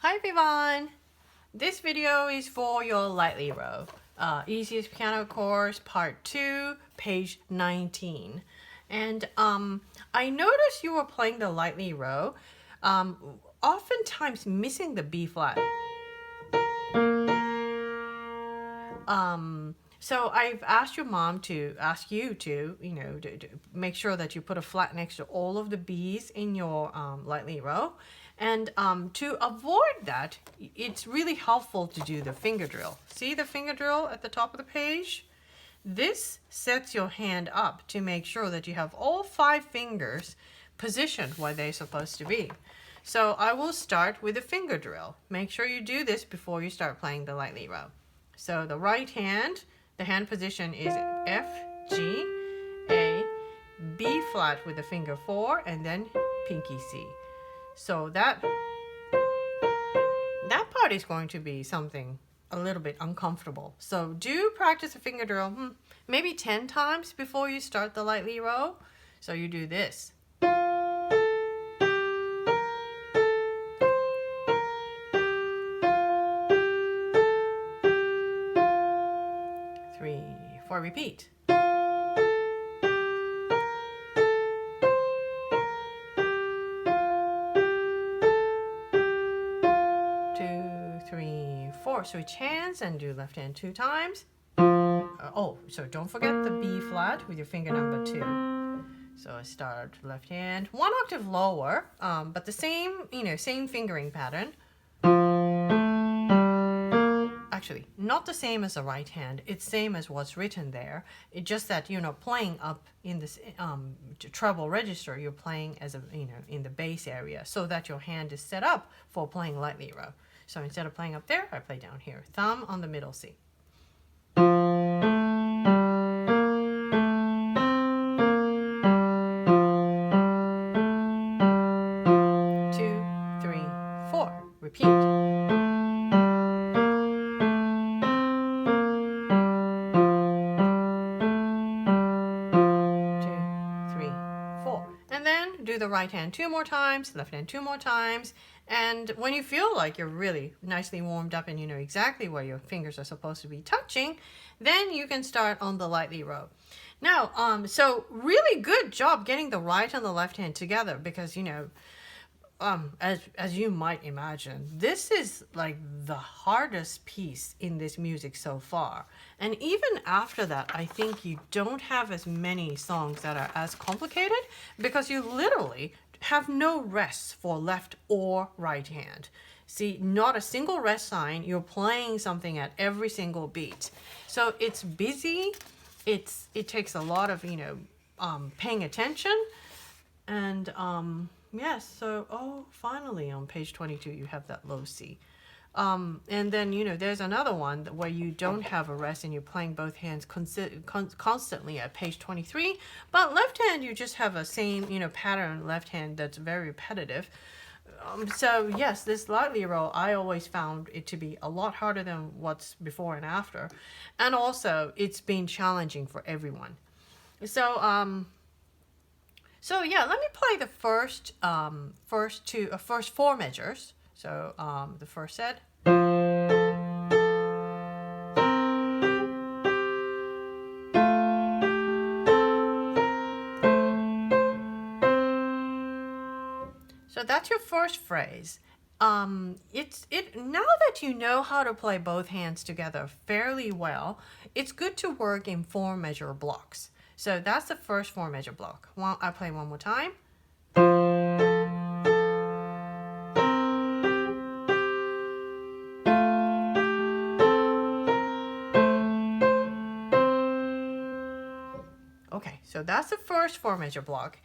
Hi Vivaan! This video is for your lightly row. Easiest piano chords part 2, page 19. And I noticed you were playing the lightly row, oftentimes missing the B flat. So I've asked your mom to ask you to, to make sure that you put a flat next to all of the B's in your lightly row. And to avoid that, it's really helpful to do the finger drill. See the finger drill at the top of the page? This sets your hand up to make sure that you have all 5 fingers positioned where they're supposed to be. So I will start with a finger drill. Make sure you do this before you start playing the lightly row. So the right hand, the hand position is F, G, A, B flat with the finger 4, and then pinky C. So that part is going to be something a little bit uncomfortable. So do practice a finger drill maybe 10 times before you start the lightly row. So you do this. 3, 4, repeat. 2, 3, 4. Switch hands and do left hand 2 times. So don't forget the B flat with your finger number 2. So I start left hand 1 octave lower, but the same, same fingering pattern. Actually, not the same as the right hand. It's same as what's written there. It's just that, playing up in this treble register, you're playing as in the bass area so that your hand is set up for playing lightly row. So instead of playing up there, I play down here. Thumb on the middle C. 2, 3, 4. Repeat. 4. And then do the right hand 2 more times, left hand 2 more times. And when you feel like you're really nicely warmed up and you know exactly where your fingers are supposed to be touching, then you can start on the lightly row. Now, so really good job getting the right and the left hand together because, as you might imagine, this is like the hardest piece in this music so far. And even after that, I think you don't have as many songs that are as complicated because you literally have no rests for left or right hand. See, not a single rest sign. You're playing something at every single beat. So it's busy. It takes a lot of, paying attention. And yes, so, finally on page 22, you have that low C. And then, there's another one where you don't have a rest and you're playing both hands constantly at page 23. But left hand, you just have a same, pattern left hand that's very repetitive. So yes, this lightly row, I always found it to be a lot harder than what's before and after. And also, it's been challenging for everyone. So, yeah, let me play the first 4 measures. So the first set. So that's your first phrase. Now that you know how to play both hands together fairly well, it's good to work in 4 measure blocks. So that's the first 4 measure block. I play one more time. Okay, so that's the first 4 measure block.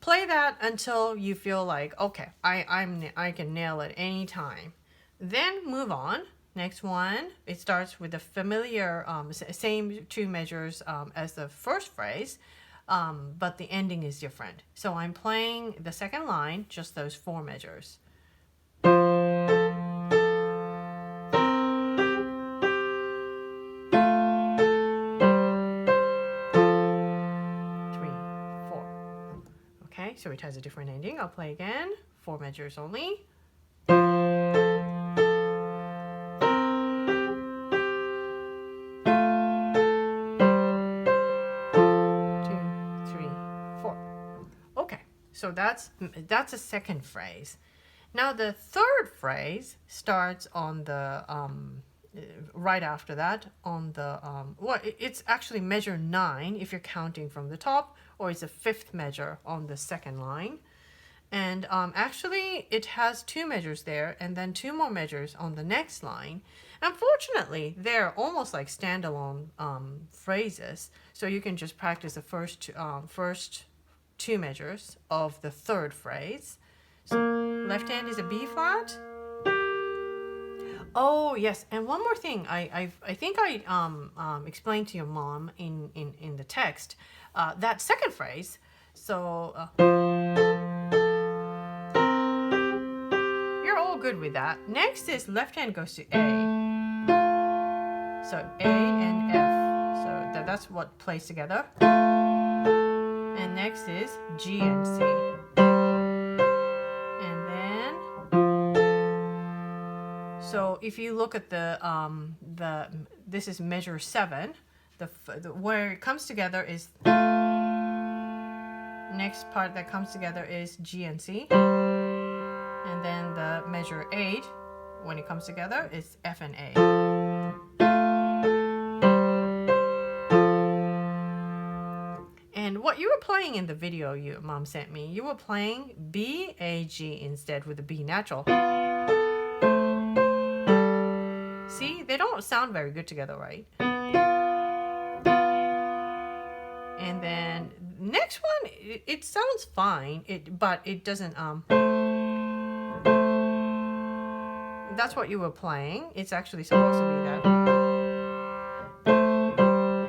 Play that until you feel like, okay, I can nail it any time. Then move on. Next one, it starts with the familiar same 2 measures as the first phrase, but the ending is different. So I'm playing the second line, just those 4 measures. 3, 4. Okay, so it has a different ending. I'll play again. 4 measures only. So that's a second phrase. Now the third phrase starts on the right after that on the well, it's actually measure 9 if you're counting from the top, or it's a fifth measure on the second line. And actually it has 2 measures there and then 2 more measures on the next line. Unfortunately, they're almost like standalone phrases, so you can just practice the first 2 measures of the third phrase. So left hand is a B flat. Oh yes, and one more thing. I think I explained to your mom in the text that second phrase. So you're all good with that. Next is left hand goes to A. So A and F. So that's what plays together. And next is G and C. So if you look at this is measure 7, where it comes together is, next part that comes together is G and C, and then the measure 8, when it comes together, is F and A. And what you were playing in the video your mom sent me, you were playing B, A, G instead with the B natural. See, they don't sound very good together, right? And then next one, it sounds fine, but it doesn't, that's what you were playing. It's actually supposed to be that.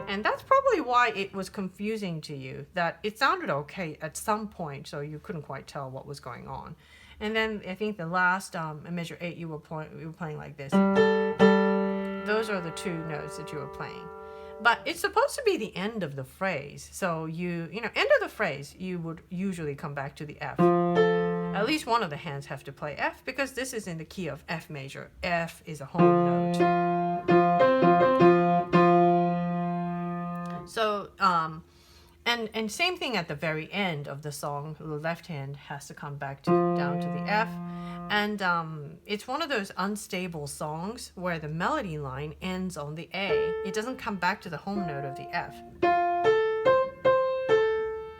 And that's probably why it was confusing to you, that it sounded okay at some point, so you couldn't quite tell what was going on. And then I think the last measure 8, you were playing like this. Those are the 2 notes that you were playing. But it's supposed to be the end of the phrase. So you know, end of the phrase, you would usually come back to the F. At least one of the hands have to play F, because this is in the key of F major. F is a home note. So, and same thing at the very end of the song, the left hand has to come back down to the F. And it's one of those unstable songs where the melody line ends on the A. It doesn't come back to the home note of the F.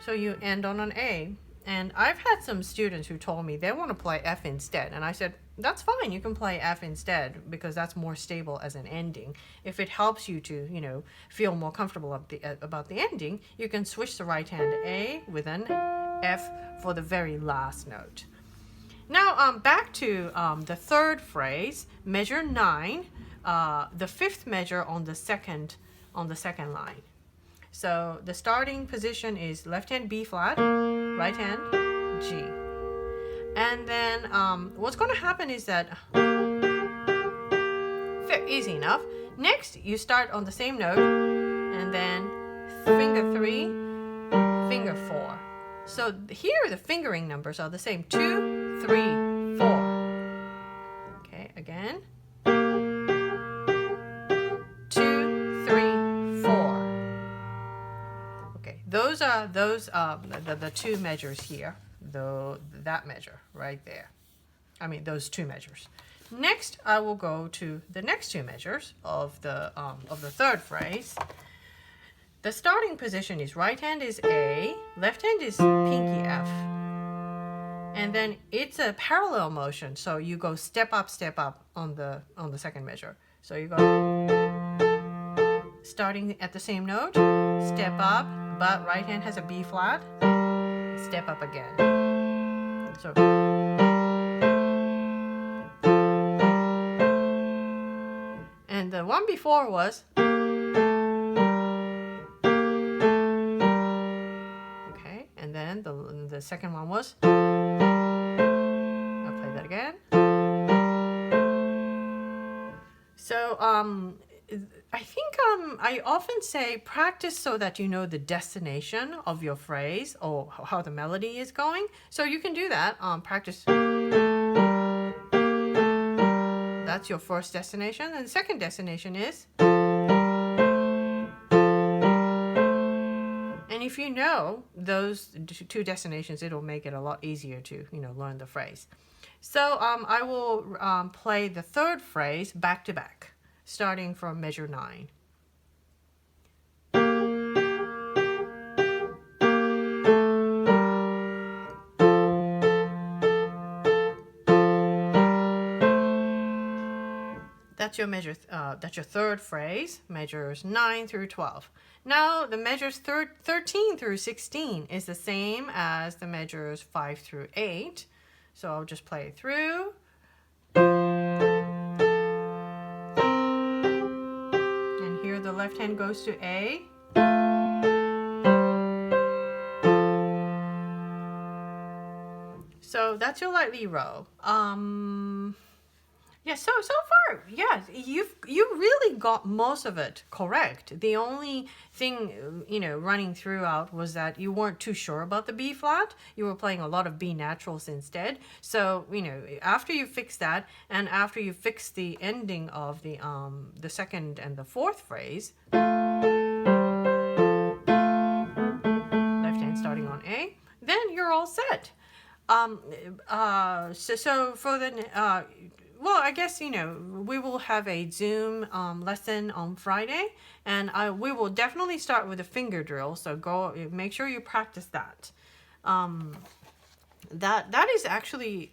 So you end on an A. And I've had some students who told me they want to play F instead. And I said, that's fine, you can play F instead, because that's more stable as an ending. If it helps you to, you know, feel more comfortable about the ending, you can switch the right hand A with an F for the very last note. Now back to the third phrase, measure 9, the fifth measure on the second line. So the starting position is left hand B flat, right hand G. And then what's going to happen is that, easy enough. Next, you start on the same note, and then finger 3, finger 4. So here the fingering numbers are the same, 2, 3, 4. Okay, again. 2, 3, 4. Okay, those are the 2 measures here. That measure right there. I mean, those 2 measures. Next, I will go to the next 2 measures of the third phrase. The starting position is right hand is A, left hand is pinky F. And then it's a parallel motion, so you go step up on the second measure. So you go starting at the same note, step up, but right hand has a B flat, step up again. So and the one before was, okay, and then the second one was, I'll play that again. So I think I often say practice so that you know the destination of your phrase or how the melody is going. So you can do that. Practice. That's your first destination. And the second destination is. And if you know those two destinations, it'll make it a lot easier to, learn the phrase. So I will play the third phrase back to back, starting from measure 9. That's your measure. That's your third phrase, measures 9 through 12. Now the measures 13 through 16 is the same as the measures 5 through 8. So I'll just play it through. And here the left hand goes to A. So that's your light lead row. Yeah, so far, yeah, you really got most of it correct. The only thing, running throughout was that you weren't too sure about the B flat. You were playing a lot of B naturals instead. So, after you fix that, and after you fix the ending of the second and the fourth phrase, left hand starting on A, then you're all set. So for the well, I guess, we will have a Zoom lesson on Friday, and we will definitely start with a finger drill. So make sure you practice that. That is actually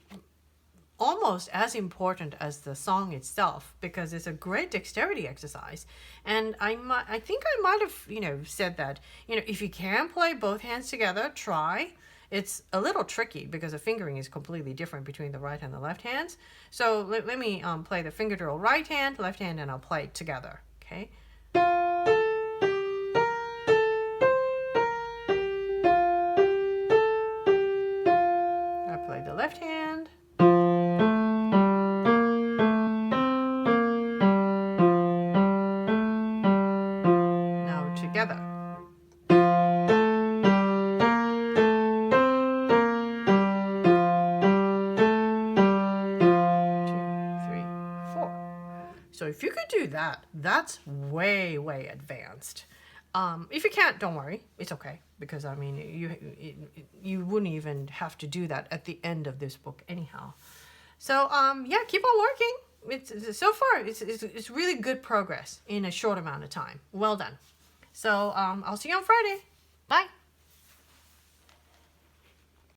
almost as important as the song itself, because it's a great dexterity exercise. And I think I might have, said that, if you can play both hands together, try. It's a little tricky because the fingering is completely different between the right and the left hands. So let me play the finger drill right hand, left hand, and I'll play it together. Okay. I play the left hand. Now together. So if you could do that, that's way advanced. If you can't, don't worry. It's okay. Because, you wouldn't even have to do that at the end of this book anyhow. So, yeah, keep on working. So far, it's really good progress in a short amount of time. Well done. So, I'll see you on Friday. Bye.